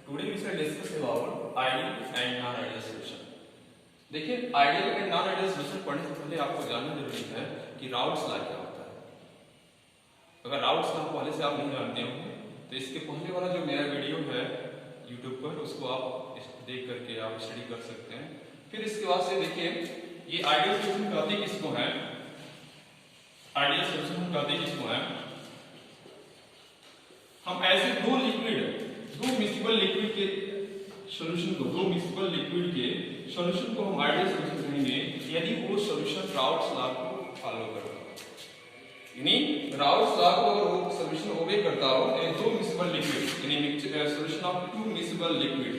Today we shall discuss about ideal and non-ideal solution. देखिए ideal and non ideal solution पढ़ने से पहले आपको जानना जरूरी है कि राउट्स लॉ क्या होता है। अगर राउट्स लॉ पहले से आप नहीं जानते होंगे तो इसके पहले वाला जो मेरा वीडियो है YouTube पर उसको आप देख करके आप स्टडी कर सकते हैं। फिर इसके बाद से देखिए ये आइडियल सॉल्यूशन कहते किसको है, आइडियल सॉल्यूशन कहते किसको है, हम ऐसे दो मिक्सिबल लिक्विड के सॉल्यूशन को, दो मिक्सिबल लिक्विड के सॉल्यूशन को हम आइडियल सॉल्यूशन कहेंगे यदि वो सॉल्यूशन राउट्स लॉ को फॉलो करता हो। यानी राउट्स लॉ को अगर वो सॉल्यूशन ओबे करता हो, दो मिक्सिबल लिक्विड यानी solution of two miscible liquid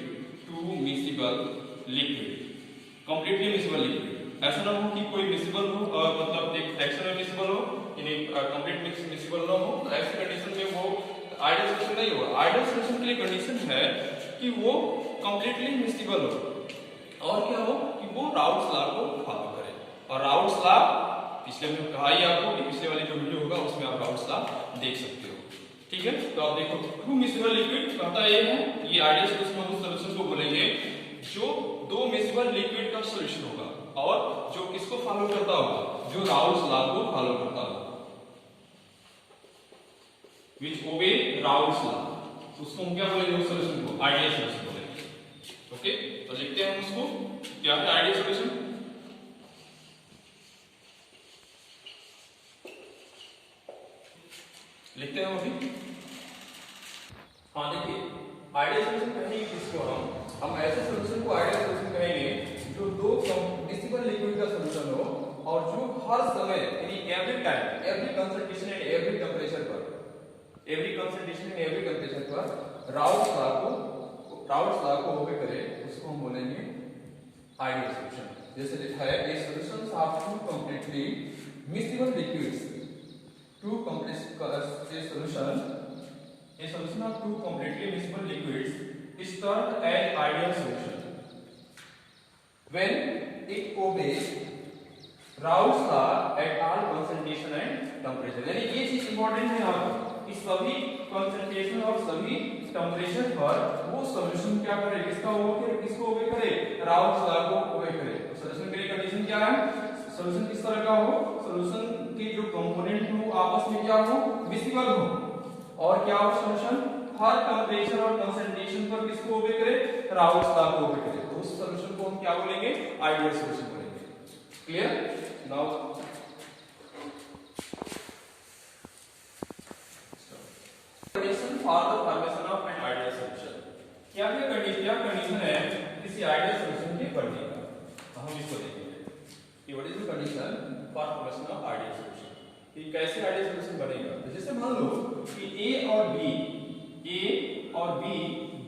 completely miscible liquid, ऐसा ना हो कि कोई मिक्सिबल हो और मतलब एक फ्रैक्शन में मिक्सिबल हो यानी कंप्लीट मिक्सिबल ना हो, तो ऐसी कंडीशन में वो आइडियल सॉल्यूशन नहीं होगा। आइडियल सॉल्यूशन के लिए कंडीशन है कि वो कंप्लीटली मिक्सिबल हो और क्या हो कि वो राउट्स लॉ को फॉलो करे। और राउट्स लॉ पिछले में कहा ही आपको कि पिछले वाले जो वीडियो होगा उसमें आप राउट्स लॉ देख सकते हो। ठीक है, तो आप देखो टू मिक्सिबल लिक्विड कहता है ये आइडियल सॉल्यूशन उस सॉल्यूशन को बोलेंगे जो दो मिक्सिबल लिक्विड का सॉल्यूशन होगा और जो किसको फॉलो करता होगा, जो राउट्स लॉ को फॉलो करता होगा, which obey Raoult's law, उसको हम क्या बोलेंगे, उस सॉल्यूशन को आइडियल सॉल्यूशन बोलेंगे। ओके, तो लिखते हैं हम उसको क्या है आइडियल सॉल्यूशन। लिखते हैं अभी, हाँ देखिए आइडियल सॉल्यूशन कहेंगे किसको, हम ऐसे सॉल्यूशन को आइडियल सॉल्यूशन कहेंगे जो दो मिक्सिबल लिक्विड का सॉल्यूशन हो और जो हर समय यानी every time, every concentration and every temperature पर, every concentration and every temperature पर राउट्स लॉ को ओबे करे, उसको हम बोलेंगे आइडियल सॉल्यूशन। जैसे लिखा है a solutions of two completely miscible liquids, a solution of two completely miscible liquids is termed as ideal solution when it obeys Raoult's law at all concentration and temperature। यानी ये चीज important है यहाँ पर कि सभी कंसंट्रेशन और सभी टेंपरेचर पर वो सॉल्यूशन क्या करे, किसको ओबे करे, राउल्ट्स लॉ को ओबे करे। तो सॉल्यूशन के लिए कंडीशन क्या है, सॉल्यूशन किस तरह का हो, सॉल्यूशन के जो कंपोनेंट हो आपस में क्या हो, मिक्सिबल हो और क्या हो सॉल्यूशन हर टेंपरेचर और कंसंट्रेशन पर किसको ओबे करे, राउल्ट्स लॉ को ओबे करे। तो उस सॉल्यूशन को हम क्या बोलेंगे, आइडियल सॉल्यूशन बोलेंगे। Clear? Now condition for the formation of an ideal solution. क्या कंडीशन है किसी आइडियल सॉल्यूशन के बनने का, तो हम इसको देखेंगे कि what is the condition for formation of ideal solution, कि कैसे आइडियल सॉल्यूशन बनेगा। तो जैसे मान लो कि ए और बी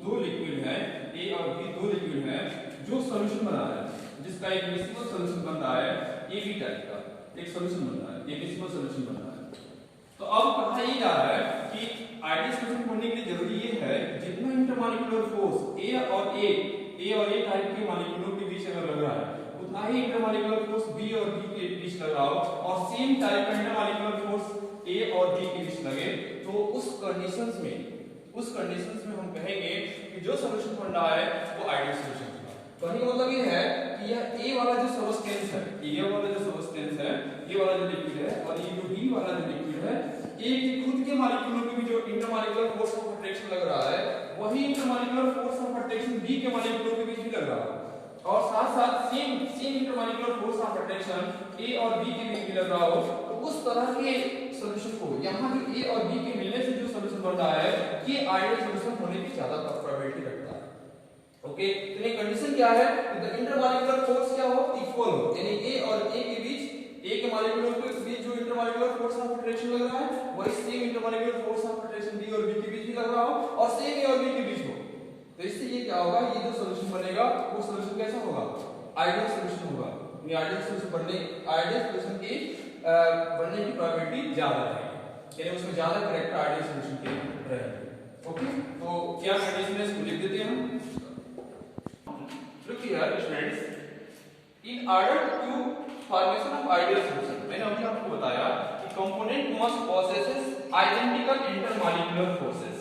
दो लिक्विड है जो सॉल्यूशन बना रहा है, जिसका एक मिक्सिबल सॉल्यूशन बन रहा है, ए बी टाइप का एक सॉल्यूशन बन रहा है, एक मिक्सिबल सॉल्यूशन बन रहा है। तो अब कहा ये जा रहा है कि आइडियल सॉल्यूशन बनने के लिए जरूरी ये है जितना इंटरमॉलिक्यूलर फोर्स ए और ए टाइप के मॉलिक्यूलों के बीच अगर लग रहा है उतना ही इंटरमॉलिक्यूलर फोर्स बी और बी के बीच लग रहा हो और सेम टाइप का इंटरमॉलिक्यूलर फोर्स ए और बी के बीच लगे, तो उस कंडीशंस में हम कहेंगे कि जो सॉल्यूशन बन रहा है वो आइडियल सॉल्यूशन होगा। कहने का मतलब ये है कि यह ए वाला जो सबस्टेंस है, ये वाला जो लिक्विड है और ये जो बी वाला जो लिक्विड है, ए के खुद के मॉलिक्यूलों के बीच जो इंटरमॉलिक्यूलर फोर्स ऑफ अट्रैक्शन लग रहा है वही intermolecular force of attraction B के मॉलिक्यूलों के बीच भी लग रहा है और साथ same intermolecular force of attraction A और बी के बीच भी लग रहा हो, तो उस तरह के सॉल्यूशन को यहाँ जो ए और बी के मिलने से जो सॉल्यूशन बन रहा है ये आइडियल सॉल्यूशन होने की ज्यादा प्रोबेबिलिटी रखता है। ओके, तो ये कंडीशन क्या है कि द इंटरमॉलिक्यूलर फोर्स क्या हो, इक्वल हो, यानी ए और ए के बीच, ए के मॉलिक्यूलों के बीच जो इंटरमॉलिक्यूलर फोर्स ऑफ अट्रैक्शन लग रहा है वही same intermolecular force of attraction B और बी के बीच भी लग रहा हो और सेम ए और बी के बीच हो। तो इससे ये क्या होगा, ये जो सॉल्यूशन बनेगा वो सॉल्यूशन कैसा होगा, आइडियल सॉल्यूशन होगा। ये आइडियल सॉल्यूशन की बनने की प्रोबेबिलिटी ज्यादा रहेगी, यानी उसमें ज्यादा करेक्ट आइडियल सॉल्यूशन के रहेंगे। ओके, तो क्या कंडीशन है इसको लिख देते हैं हम। Look here students, in order to formation of ideal solution, मैंने अभी आपको बताया कि component must possesses identical intermolecular forces,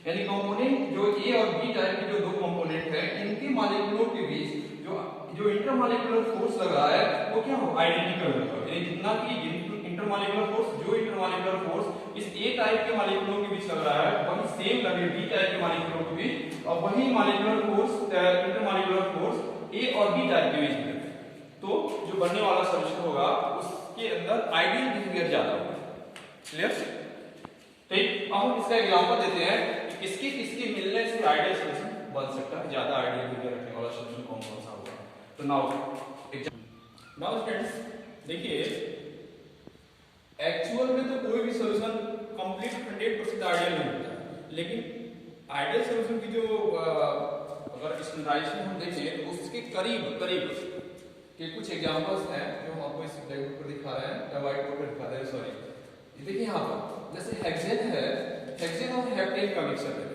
यानी कंपोनेंट जो ए और बी टाइप के जो इंटरमॉलिक्यूलर फोर्स लग रहा है वो क्या हो, आइडेंटिकल होगा। यानी जितना कि इंटरमॉलिक्यूलर फोर्स, जो इंटरमॉलिक्यूलर फोर्स इस ए टाइप के मॉलिक्यूलों के बीच लग रहा है वही सेम लगे बी टाइप के मॉलिक्यूलों के बीच, और वही मॉलिक्यूलर फोर्स इंटरमॉलिक्यूलर फोर्स ए और बी टाइप के बीच में, तो जो बनने वाला सॉल्यूशन होगा उसके अंदर आइडियल बिहेवियर ज्यादा होगा। क्लियर? ठीक, अब हम इसका एग्जांपल देते हैं कि किसके किसके मिलने से आइडियल सॉल्यूशन बन सकता है, ज्यादा आइडियल बिहेवियर रखने वाला सॉल्यूशन कौन कौन सा होगा। तो नाउ फ्रेंड्स देखिए, एक्चुअल में तो कोई भी सॉल्यूशन कंप्लीट 100% आइडियल नहीं होता, लेकिन आइडियल सॉल्यूशन की जो अगर स्टैंडर्डाइजेशन हम देखें तो उसके करीब के कुछ एग्जांपल्स हैं जो हम आपको इस ब्लैक बोर्ड पर दिखा रहे हैं या व्हाइट बोर्ड पर दिखा रहे हैं, सॉरी। देखिए यहाँ पर जैसे हेक्सेन है, हेक्सेन और हेप्टेन का मिक्सचर है,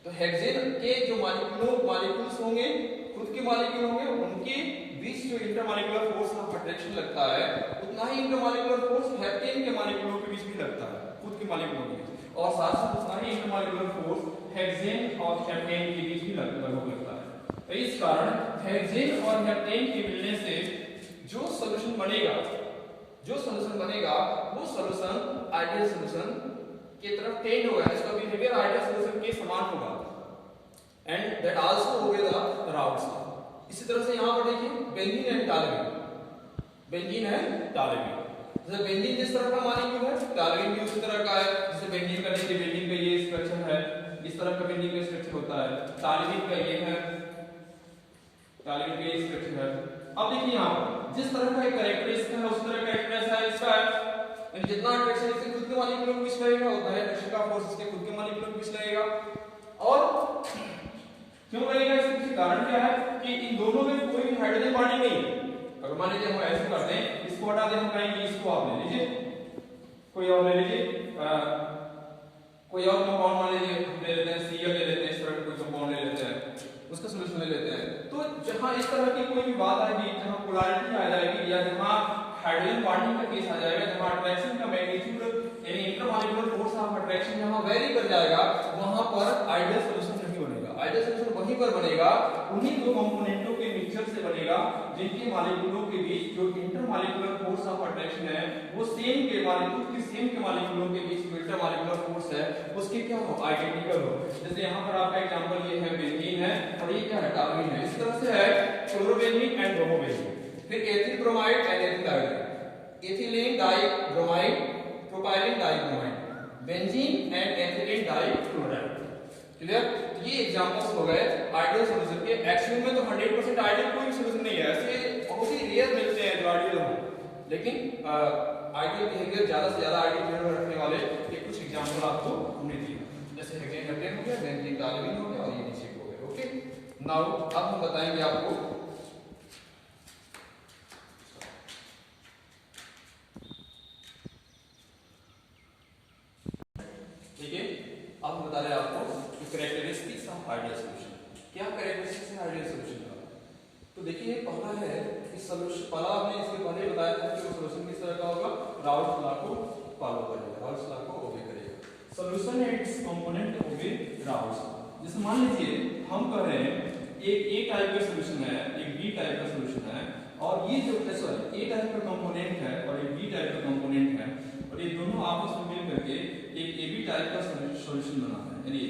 तो हेक्सेन के जो मॉलिक्यूल्स होंगे, खुद के मॉलिक्यूल होंगे, उनके बीच जो इंटरमॉलिक्यूलर फोर्स ऑफ अट्रैक्शन लगता है उतना ही इंटरमॉलिक्यूलर फोर्स हेप्टेन के मॉलिक्यूलों के बीच भी लगता है, खुद के मॉलिक्यूलों के बीच, और साथ साथ उतना ही इंटरमॉलिक्यूलर फोर्स हेक्सेन और हेप्टेन के बीच भी लगता है। तो इस कारण हेक्सेन और हेप्टेन के मिलने से जो सॉल्यूशन बनेगा वो सॉल्यूशन आइडियल सॉल्यूशन की तरफ टेंड होगा, इसका बिहेवियर आइडियल सॉल्यूशन के समान होगा, and that also obey the routes law. इसी तरह से यहां पर देखिए बेंजीन एंड टॉलुइन, बेंजीन है टॉलुइन, जैसे बेंजीन जिस तरह का मॉलिक्यूल है टॉलुइन भी उसी तरह का है। जैसे बेंजीन का देखिए, बेंजीन का ये स्ट्रक्चर है, इस तरह का बेंजीन का स्ट्रक्चर होता है, टॉलुइन का ये है, टॉलुइन का ये स्ट्रक्चर है। अब देखिए यहां पर जिस तरह का कैरेक्टरिस्टिक है उस तरह का एक्सप्रेस है इसका है, जितना अट्रैक्शन इसके खुद के मॉलिक्यूल के बीच लगेगा उतना ही अट्रैक्शन का फोर्स इसके खुद के मॉलिक्यूल के बीच लगेगा। और क्यों लगेगा, इसके कारण क्या है कि इन दोनों में कोई भी हाइड्रोजन बॉन्डिंग नहीं है। अगर मान लीजिए हम ऐसे करते हैं, इसको हटा दें, हम कहेंगे इसको आप ले लीजिए, कोई और ले लीजिए, कोई और कंपाउंड मान लीजिए ले लेते हैं, Cl ले लेते हैं, इस तरह का कोई कंपाउंड ले लेते हैं, उसका सॉल्यूशन ले लेते हैं। तो जहां इस तरह की कोई भी बात आएगी, जहां पोलैरिटी आ जाएगी या जहां हाइड्रोजन बॉन्डिंग का केस आ जाएगा, जहां अट्रैक्शन का मैग्नीट्यूड यानी इंटरमॉलिक्यूलर फोर्स ऑफ अट्रैक्शन जहां वेरी कर जाएगा, वहां पर आइडियल सॉल्यूशन नहीं बनेगा। आइडियल सॉल्यूशन वहीं पर बनेगा, उन्हीं दो कंपोनेंटों के मिक्सचर से बनेगा जिनके मॉलिक्यूलों के बीच जो इंटरमॉलिक्यूलर फोर्स ऑफ अट्रैक्शन है वो सेम के मॉलिक्यूलों के बीच जो इंटरमॉलिक्यूलर फोर्स है उसके क्या हो, आइडेंटिकल हो। जैसे यहाँ पर आपका एग्जांपल ये है बेंजीन है और ये क्या है, टॉलुइन है। इस तरह से है क्लोरोबेंजीन एंड ब्रोमोबेंजीन, फिर ethyl bromide and ethyl iodine, ethylene dibromide, propylene dibromide, benzene and ethylene dichloride. Clear? ये एग्जांपल्स हो गए आइडियल सॉल्यूशन के। एक्चुअल में तो 100% आइडियल कोई सॉल्यूशन नहीं है, ऐसे बहुत ही रेयर मिलते हैं जो आइडियल हो, लेकिन आइडियल बिहेवियर ज्यादा से ज्यादा आइडियल बिहेवियर रखने वाले ये कुछ एग्जांपल आपको हमने दिए, जैसे हेक्सेन हेप्टेन हो गया, बेंजीन टॉलुइन हो गया और ये नीचे हो गया। ओके, नाउ अब हम बताएंगे आपको ठीक है, अब हम बता रहे हैं आपको कैरेक्टरिस्टिक्स ऑफ आइडियल सॉल्यूशन। क्या कैरेक्टरिस्टिक्स है आइडियल सॉल्यूशन का? तो देखिए पहला है कि सॉल्यूशन, पहला आपने इसके पहले बताया था कि वो सॉल्यूशन किस तरह का होगा, राउल्स लॉ को फॉलो करेगा, राउल्स लॉ को ओबे करेगा। Solution and its component obey Raoult's law. जैसे मान लीजिए हम कह रहे हैं एक ए टाइप का सॉल्यूशन है, एक बी टाइप का सॉल्यूशन है, और ये जो सॉरी ए टाइप का कंपोनेंट है और एक बी टाइप का कंपोनेंट है, और ये दोनों आपस में मिल करके एक ए बी टाइप का सॉल्यूशन बनाते हैं। यानी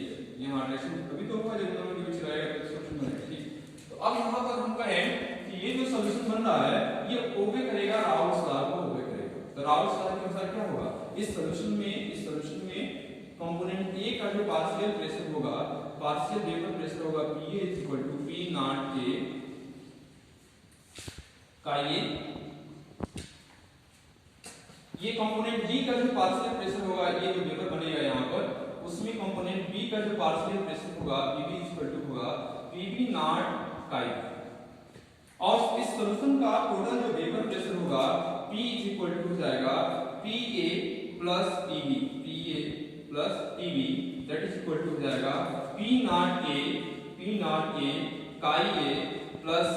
यहाँ अट्रैक्शन कभी तो होगा जब दोनों के बीच रहेगा तो सॉल्यूशन बनेगा। ठीक, तो अब यहाँ पर हम कहें कि ये जो सॉल्यूशन बन रहा है ये ओबे करेगा, राउल्स लॉ को ओबे करेगा। तो राउल्स लॉ के अनुसार क्या होगा, इस सॉल्यूशन में कंपोनेंट ए का जो पार्शियल प्रेशर होगा, पार्शियल वेपर प्रेशर होगा PA = P नॉट A का ये कंपोनेंट B का जो पार्शियल प्रेशर होगा, ये जो वेपर बनेगा यहाँ पर, उसमें कंपोनेंट B का जो पार्शियल प्रेशर होगा PB = होगा PB नॉट का A। और इस सॉल्यूशन का टोटल जो वेपर प्रेशर होगा P = हो जाएगा PA plus PB, PA plus PB that is equal to हो जाएगा P not A chi A plus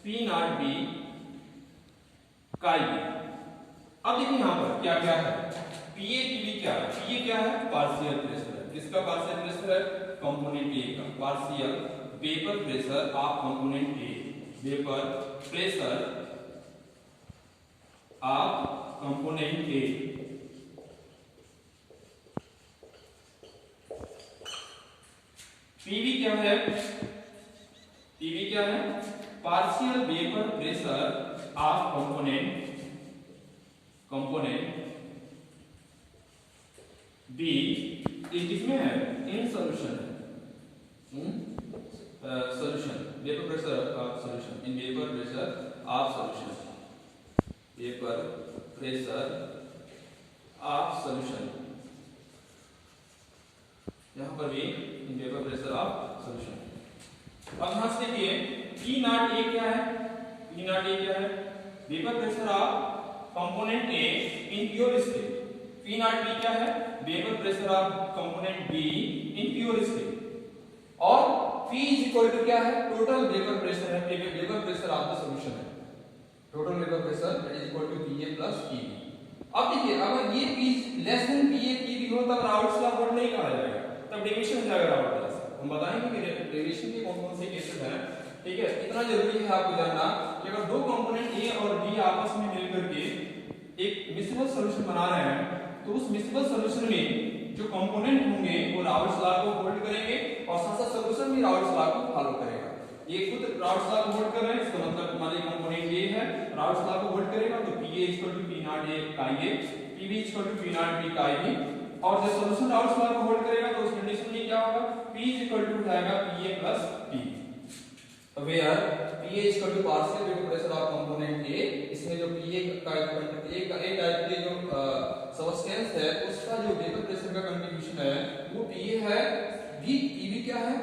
P not B chi B। अब देखिए यहाँ पर क्या क्या है, PA PB क्या है, PA क्या है, पार्शियल प्रेशर है। किसका पार्शियल प्रेशर है, कंपोनेंट A का partial vapour pressure of component A। Vapour pressure of component A. PV क्या है? पीवी क्या है? Partial vapour pressure of component B is किसमें है? इन सॉल्यूशन है, solution vapour pressure of solution, in vapour pressure of solution, vapour pressure of solution, यहां पर भी in vapour pressure of solution. अब यहां से देखिए P नॉट ए क्या है? P नॉट ए क्या है? Vapour pressure of component A in pure state. P not B क्या है? Vapour pressure of component B in pure state. और P इज इक्वल टू क्या है? टोटल वेपर प्रेशर है, vapour pressure of the solution है, total vapour pressure that is equal to PA plus PB। अब देखिए अगर ये P less than PA PB हो तब राउल्ट्स लॉ वर्ड नहीं कहा जाएगा, तब डेविएशन हो जाएगा राउल्ट लॉ से। हम बताएंगे कि डेविएशन के कौन-कौन से केसेस हैं, ठीक है? इतना जरूरी है आपको जानना कि अगर दो कंपोनेंट A और B आपस में मिलकर के एक मिक्सिबल सॉल्यूशन बना रहे हैं तो उस मिक्सिबल सॉल्यूशन में जो कंपोनेंट होंगे वो राउल्ट्स लॉ को होल्ड करेंगे और साथ-साथ सॉल्यूशन भी राउल्ट्स लॉ को फॉलो करेगा। ये खुद राउल्ट्स लॉ को होल्ड कर रहे हैं, इसका मतलब हमारे कंपोनेंट A है, राउल्ट्स लॉ को होल्ड करेगा तो PA P नॉट A का A, PB P not B का B। और जब सॉल्यूशन राउल्ट्स लॉ को होल्ड करेगा तो उस कंडीशन में क्या होगा? P हो जाएगा PA plus P, where PA partial vapour pressure of component A। इसमें जो PA का A टाइप के जो सब्सटेंस है उसका जो वेपर प्रेशर का कंट्रीब्यूशन है वो PA है। PB क्या है?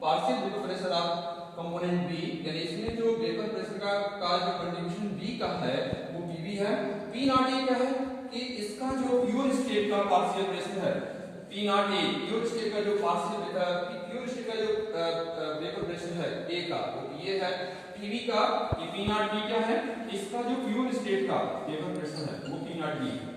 Partial vapour pressure of component B, यानी इसमें जो वेपर प्रेशर का जो कंट्रीब्यूशन B का है वो PB है। P नॉट A क्या है? कि इसका जो प्योर स्टेट का पार्शियल प्रेशर है, P not A pure state का जो वेपर प्रेशर है A का वो ये है। PB का ये P नॉट B क्या है? इसका जो प्योर स्टेट का वेपर प्रेशर है वो P नॉट B है।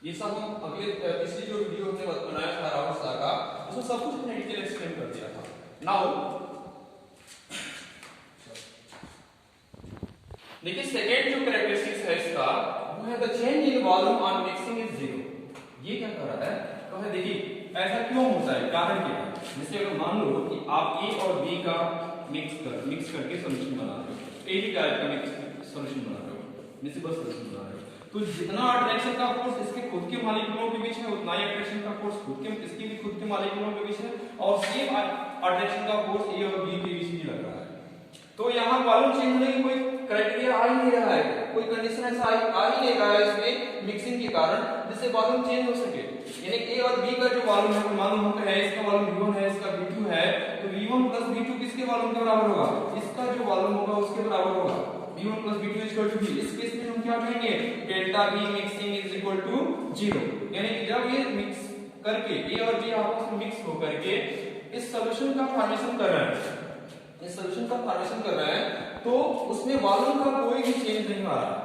ये सब हम अगले पिछली जो वीडियो हमने बनाया था राउल्ट्स लॉ का, उसमें सब कुछ हमने डिटेल एक्सप्लेन कर दिया था। नाउ देखिए सेकेंड जो कैरेक्टरिस्टिक्स है इसका वो है the change in volume on mixing is zero. ये क्या कर रहा है? तो है देखिए ऐसा क्यों होता है, कारण क्या है? जैसे अगर मान लो कि आप A और B का मिक्स करके सॉल्यूशन बना रहे हो, A टाइप का मिक्स सॉल्यूशन बना रहे हो, मिक्सिबल सॉल्यूशन बना रहे हो, तो जितना अट्रैक्शन का फोर्स इसके खुद के मॉलिक्यूलों के बीच है उतना ही अट्रैक्शन का फोर्स इसके भी खुद के मॉलिक्यूलों के बीच है, और सेम अट्रैक्शन का फोर्स A और B के बीच भी लग रहा है। तो यहाँ वॉल्यूम चेंज होने की कोई क्राइटेरिया आ ही नहीं रहा है, कोई कंडीशन ऐसा आ ही नहीं रहा है इसमें मिक्सिंग के कारण जिससे वॉल्यूम चेंज हो सके। यानी A और B का जो वॉल्यूम है, मान लो है इसका वॉल्यूम V1 है, इसका V2 है, तो V1 प्लस V2 किसके वॉल्यूम के बराबर होगा? इसका जो वॉल्यूम होगा उसके बराबर होगा। V1 plus V2 equal to V। इस केस में हम क्या कहेंगे? Delta V mixing is equal to 0। यानी कि जब ये मिक्स करके A और B आपस में मिक्स हो करके इस सॉल्यूशन का फॉर्मेशन कर रहे हैं, इस सॉल्यूशन का फॉर्मेशन कर रहे हैं, तो उसमें वॉल्यूम का कोई भी चेंज नहीं आ रहा।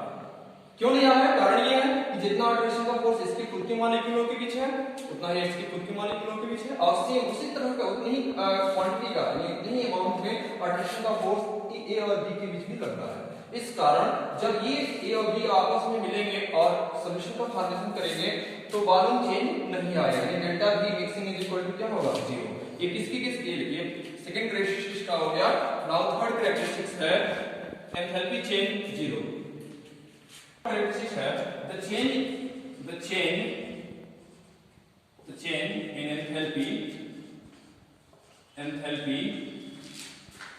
क्यों नहीं आ रहा है? कारण ये है कि जितना अट्रैक्शन का फोर्स इसके खुद के मॉलिक्यूलों के बीच है उतना ही इसके खुद के मॉलिक्यूलों के बीच है, और सेम उसी तरह का उतनी ही क्वांटिटी का उतनी ही अमाउंट में अट्रैक्शन का फोर्स A और B के बीच भी लग रहा है। इस कारण जब ये A और B आपस में मिलेंगे और सॉल्यूशन का फॉर्मेशन करेंगे तो वॉल्यूम चेंज नहीं आएगा, यानी delta V mixing is equal to क्या होगा? 0। ये किसकी ये सेकंड कैरेक्टरिस्टिक्स का हो गया। नाउ थर्ड कैरेक्टरिस्टिक्स है एंथैल्पी चेंज 0। कैरेक्टरिस्टिक्स है the change in enthalpy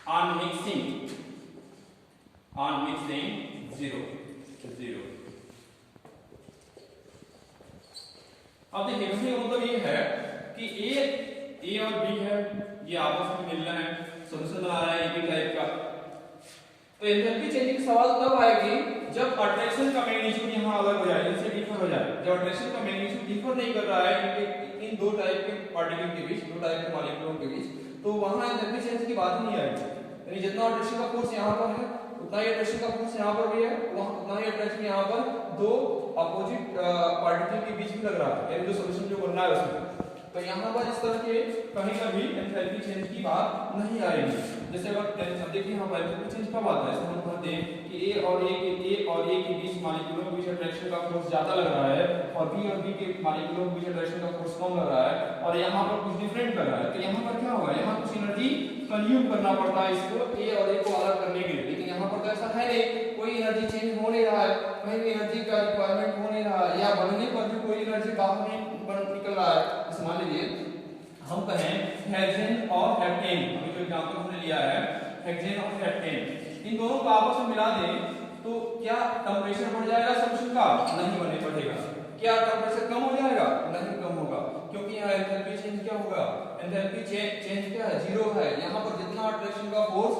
on mixing 0। अब देखिए इसका मतलब ये है कि A और B है, ये आपस में मिल रहे हैं, सॉल्यूशन बना रहे हैं एक टाइप का। तो एंथैल्पी चेंज की सवाल तब आएगी जब अट्रैक्शन का मैग्नीट्यूड यहाँ अलग हो जाए, इनसे डिफर हो जाए। जब अट्रैक्शन का मैग्नीट्यूड डिफर नहीं कर रहा है इन दो टाइप के पार्टिकल के बीच, दो टाइप के मॉलिक्यूलों के बीच, तो वहां एंथैल्पी चेंज की बात ही नहीं आएगी। यानी जितना अट्रैक्शन का फोर्स यहाँ पर है उतना ही अट्रैक्शन का फोर्स यहाँ पर भी है, उतना ही अट्रैक्शन यहाँ पर दो अपोजिट पार्टिकल के बीच भी लग रहा है, यानी जो सॉल्यूशन जो बनना है उसमें। तो तो यहाँ पर इस तरह के कहीं कभी एंथैल्पी चेंज की बात नहीं आएगी। जैसे अगर देखिए यहाँ पर एंथैल्पी चेंज कब आता है, जैसे हम कहते हैं कि ए और ए के बीच मॉलिक्यूलों के बीच अट्रैक्शन का फोर्स ज्यादा लग रहा है और बी के मॉलिक्यूलों के बीच अट्रैक्शन का फोर्स कम लग रहा है और यहाँ पर कुछ डिफरेंट लग रहा है। तो यहाँ पर क्या होगा, यहाँ कुछ एनर्जी कंज्यूम करना पड़ता है इसको ए को अलग करने के लिए, लेकिन यहाँ पर तो ऐसा है नहीं, कोई एनर्जी चेंज हो नहीं रहा है, कहीं भी एनर्जी का रिक्वायरमेंट हो नहीं रहा है, या बनने पर भी कोई एनर्जी बाहर नहीं निकल रहा है। जैसे मान लीजिए हम कहें हेक्सेन और हेप्टेन, अभी जो एग्जांपल हमने लिया है हेक्सेन और हेप्टेन, इन दोनों को आपस में मिला दें तो क्या टेंपरेचर बढ़ जाएगा सॉल्यूशन का? नहीं बढ़ेगा। क्या टेंपरेचर कम हो जाएगा? नहीं कम होगा, क्योंकि यहाँ एंथैल्पी चेंज क्या होगा, एंथैल्पी चेंज क्या है, जीरो है। यहाँ पर जितना अट्रैक्शन का फोर्स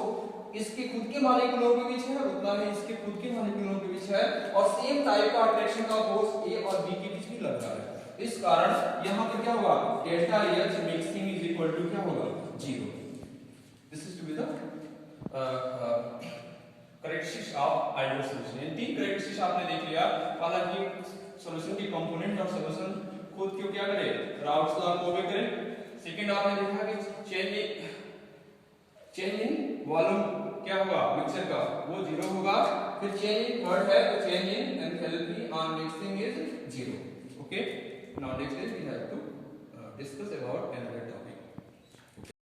इसके खुद के मॉलिक्यूलों के बीच है उतना ही इसके खुद के मॉलिक्यूलों के बीच है, और सेम टाइप का अट्रैक्शन का फोर्स ए और बी के बीच भी लग रहा है। इस कारण यहाँ पर क्या होगा, delta H mixing is equal to क्या होगा, zero. This is to be the characteristics of ideal solution. इन तीन करेक्टरिस्टिक्स आपने देख लिया। हालांकि सॉल्यूशन के कंपोनेंट और सॉल्यूशन खुद क्यों क्या करे, राउट्स लॉ को ओबे करे। सेकंड आपने देखा कि चेंज इन वॉल्यूम क्या होगा मिक्सर का, वो जीरो होगा। फिर चेंज इन थर्ड है तो change in enthalpy on mixing is zero. Okay, now next is we have to discuss about another topic.